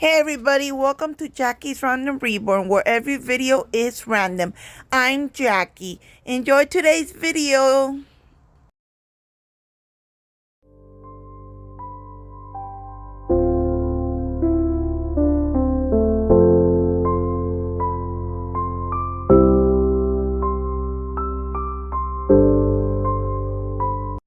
Hey everybody, welcome to Jackie's Random Reborn, where every video is random. I'm Jackie. Enjoy today's video.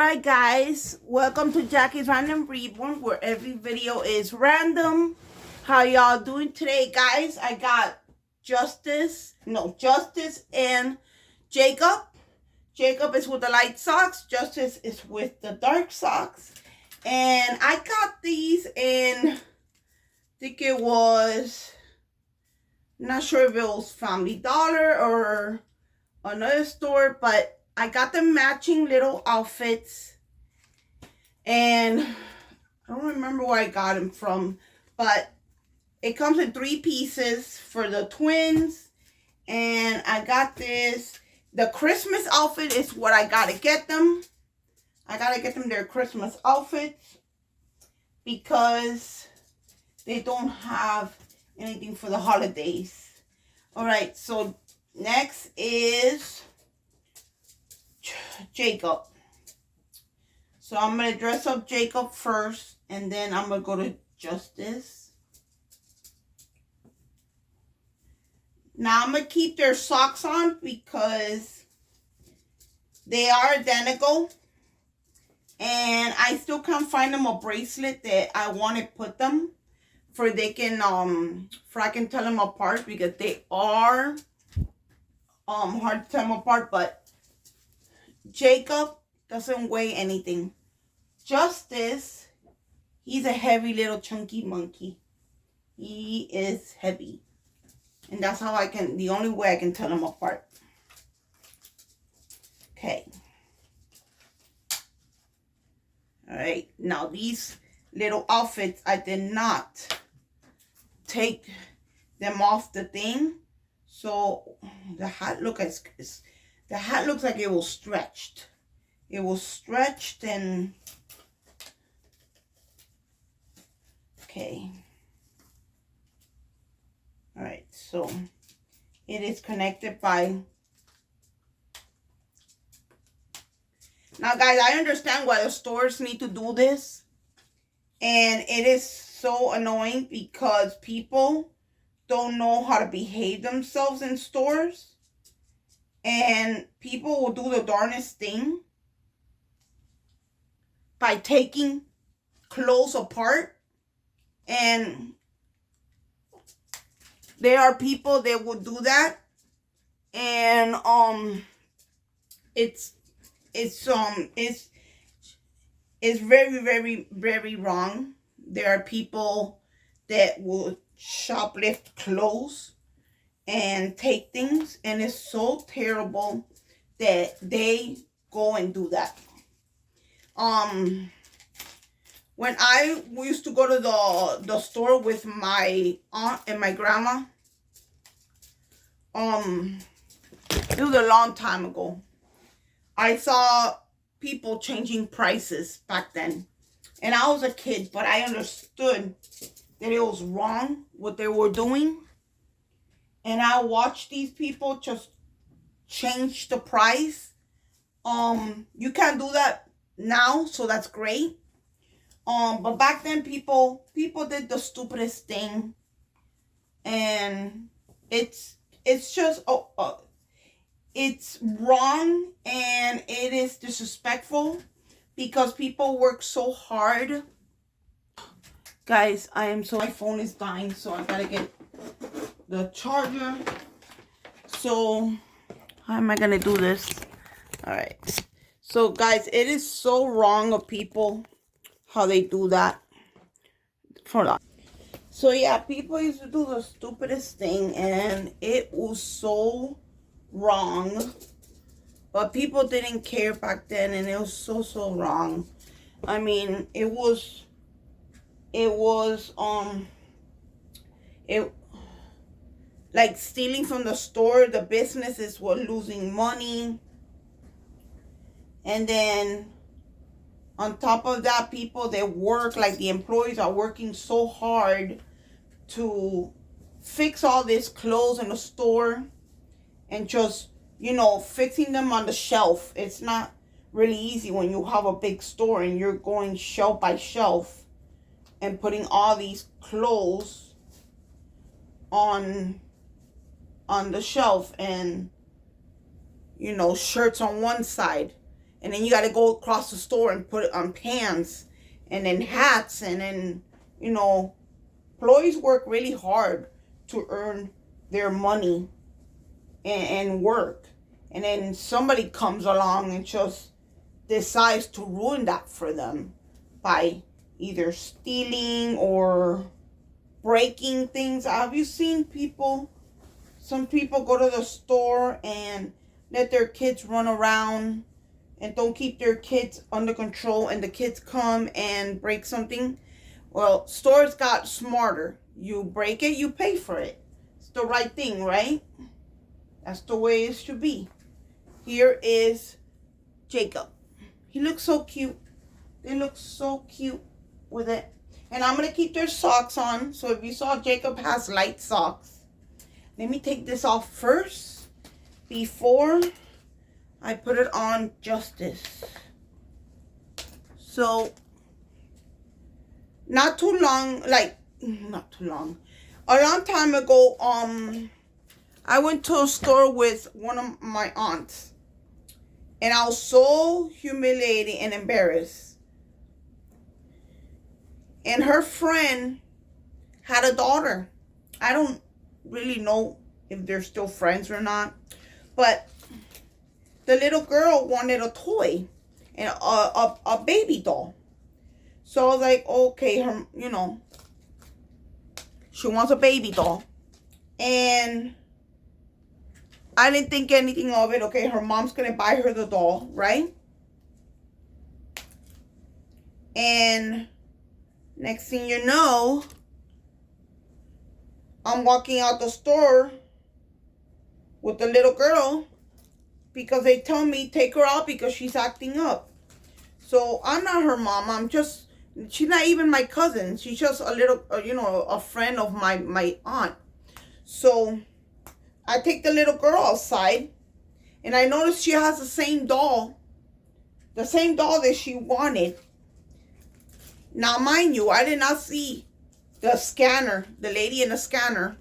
Alright guys, welcome to Jackie's Random Reborn, where every video is random. How y'all doing today, guys? I got Justice and Jacob. Jacob is with the light socks. Justice is with the dark socks. And I got these in, I think it was, not sure if it was Family Dollar or another store, but I got the matching little outfits. And I don't remember where I got them from, but it comes in 3 pieces for the twins. And I got this. The Christmas outfit is what I gotta get them. I gotta get them their Christmas outfits because they don't have anything for the holidays. Alright, so next is Jacob. So I'm gonna dress up Jacob first, and then I'm gonna go to Justice. Now I'm going to keep their socks on because they are identical. And I still can't find them a bracelet that I want to put them for they can for I can tell them apart, because they are hard to tell them apart. But Jacob doesn't weigh anything. Justice, he's a heavy little chunky monkey. He is heavy. And that's how the only way I can tell them apart. Okay. Alright, now these little outfits, I did not take them off the thing. So the hat looks like it was stretched. It was stretched and okay. Alright, so it is connected by... Now, guys, I understand why the stores need to do this. And it is so annoying because people don't know how to behave themselves in stores. And people will do the darnest thing by taking clothes apart. And there are people that will do that, and it's very, very, very wrong. There are people that will shoplift clothes and take things, and it's so terrible that they go and do that. When I used to go to the store with my aunt and my grandma, it was a long time ago. I saw people changing prices back then. And I was a kid, but I understood that it was wrong what they were doing. And I watched these people just change the price. You can't do that now, so that's great. But back then people did the stupidest thing, and it's just it's wrong, and it is disrespectful because people work so hard. Guys, my phone is dying, so I gotta get the charger. So how am I gonna do this? All right, so guys, it is so wrong of people how they do that. Hold on. So yeah, people used to do the stupidest thing, and it was so wrong. But people didn't care back then, and it was so wrong. I mean, it like stealing from the store. The businesses were losing money, and then on top of that, people that work, like the employees, are working so hard to fix all these clothes in the store and just, fixing them on the shelf. It's not really easy when you have a big store and you're going shelf by shelf and putting all these clothes on the shelf, and shirts on one side, and then you got to go across the store and put it on pants, and then hats, and then employees work really hard to earn their money and work, and then somebody comes along and just decides to ruin that for them by either stealing or breaking things. Have you seen people? Some people go to the store and let their kids run around and don't keep their kids under control, and the kids come and break something. Well, stores got smarter. You break it, you pay for it. It's the right thing, right? That's the way it should be. Here is Jacob. He looks so cute. They look so cute with it. And I'm going to keep their socks on. So if you saw, Jacob has light socks. Let me take this off first before I put it on Justice. So, not too long, a long time ago, I went to a store with one of my aunts, and I was so humiliated and embarrassed. And her friend had a daughter. I don't really know if they're still friends or not, but the little girl wanted a toy and a baby doll. So I was like, okay, she wants a baby doll. And I didn't think anything of it. Okay, her mom's going to buy her the doll, right? And next thing you know, I'm walking out the store with the little girl because they tell me take her out because she's acting up. So I'm not her mom. She's not even my cousin. She's just a little, a friend of my aunt. So I take the little girl outside, and I notice she has the same doll that she wanted. Now, mind you, I did not see the scanner, the lady in the scanner.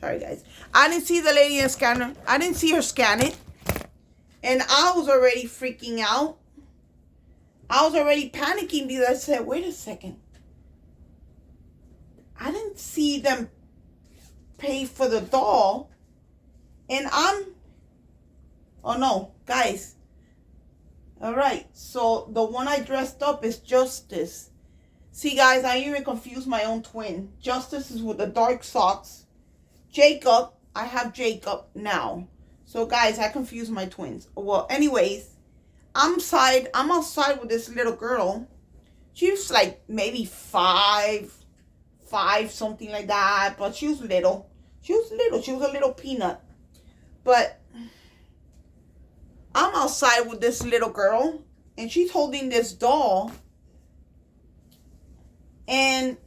Sorry, guys. I didn't see the lady in the scanner. I didn't see her scan it. And I was already freaking out. I was already panicking because I said, wait a second. I didn't see them pay for the doll. And oh no, guys. All right, so the one I dressed up is Justice. See, guys, I even confused my own twin. Justice is with the dark socks. Jacob, I have Jacob now. So, guys, I confused my twins. Well, anyways, I'm outside with this little girl. She was like maybe five, something like that. But she was little. She was a little peanut. But I'm outside with this little girl, and she's holding this doll, and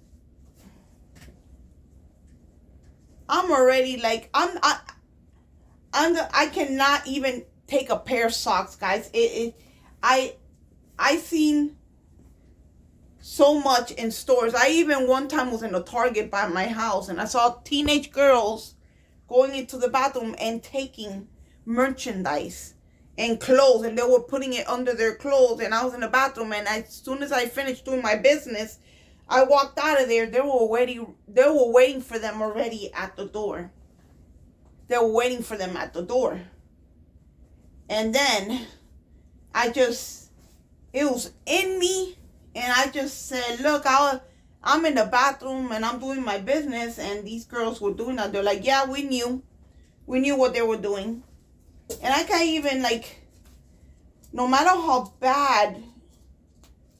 I'm already like, I cannot even take a pair of socks, guys. I seen so much in stores. I even one time was in a Target by my house, and I saw teenage girls going into the bathroom and taking merchandise and clothes, and they were putting it under their clothes, and I was in the bathroom, and as soon as I finished doing my business, I walked out of there. They were waiting for them already at the door. They were waiting for them at the door. And then it was in me, and I just said, look, I'm in the bathroom and I'm doing my business, and these girls were doing that. They're like, yeah, we knew what they were doing. And I can't even, no matter how bad,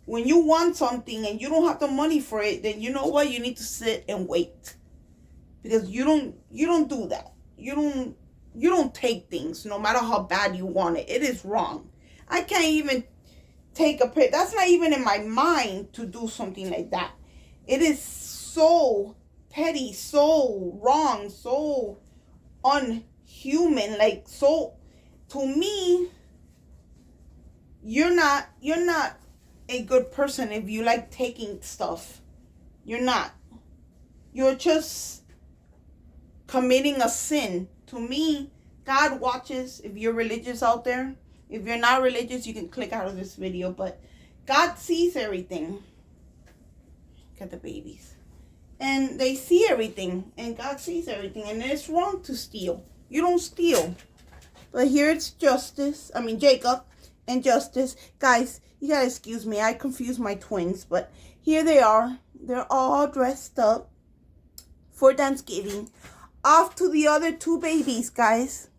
when you want something and you don't have the money for it, then you know what? You need to sit and wait. Because you don't do that. You don't take things no matter how bad you want it. It is wrong. I can't even take a picture. That's not even in my mind to do something like that. It is so petty, so wrong, so unhuman. Like, so, to me, you're not a good person if you like taking stuff. You're not. You're just committing a sin. To me, God watches. If you're religious out there, if you're not religious, you can click out of this video, but God sees everything. Look at the babies. And they see everything, and God sees everything, and it's wrong to steal. You don't steal. But here it's Justice. I mean, Jacob and Justice. Guys, you gotta excuse me. I confused my twins, but here they are. They're all dressed up for Thanksgiving. Off to the other two babies, guys.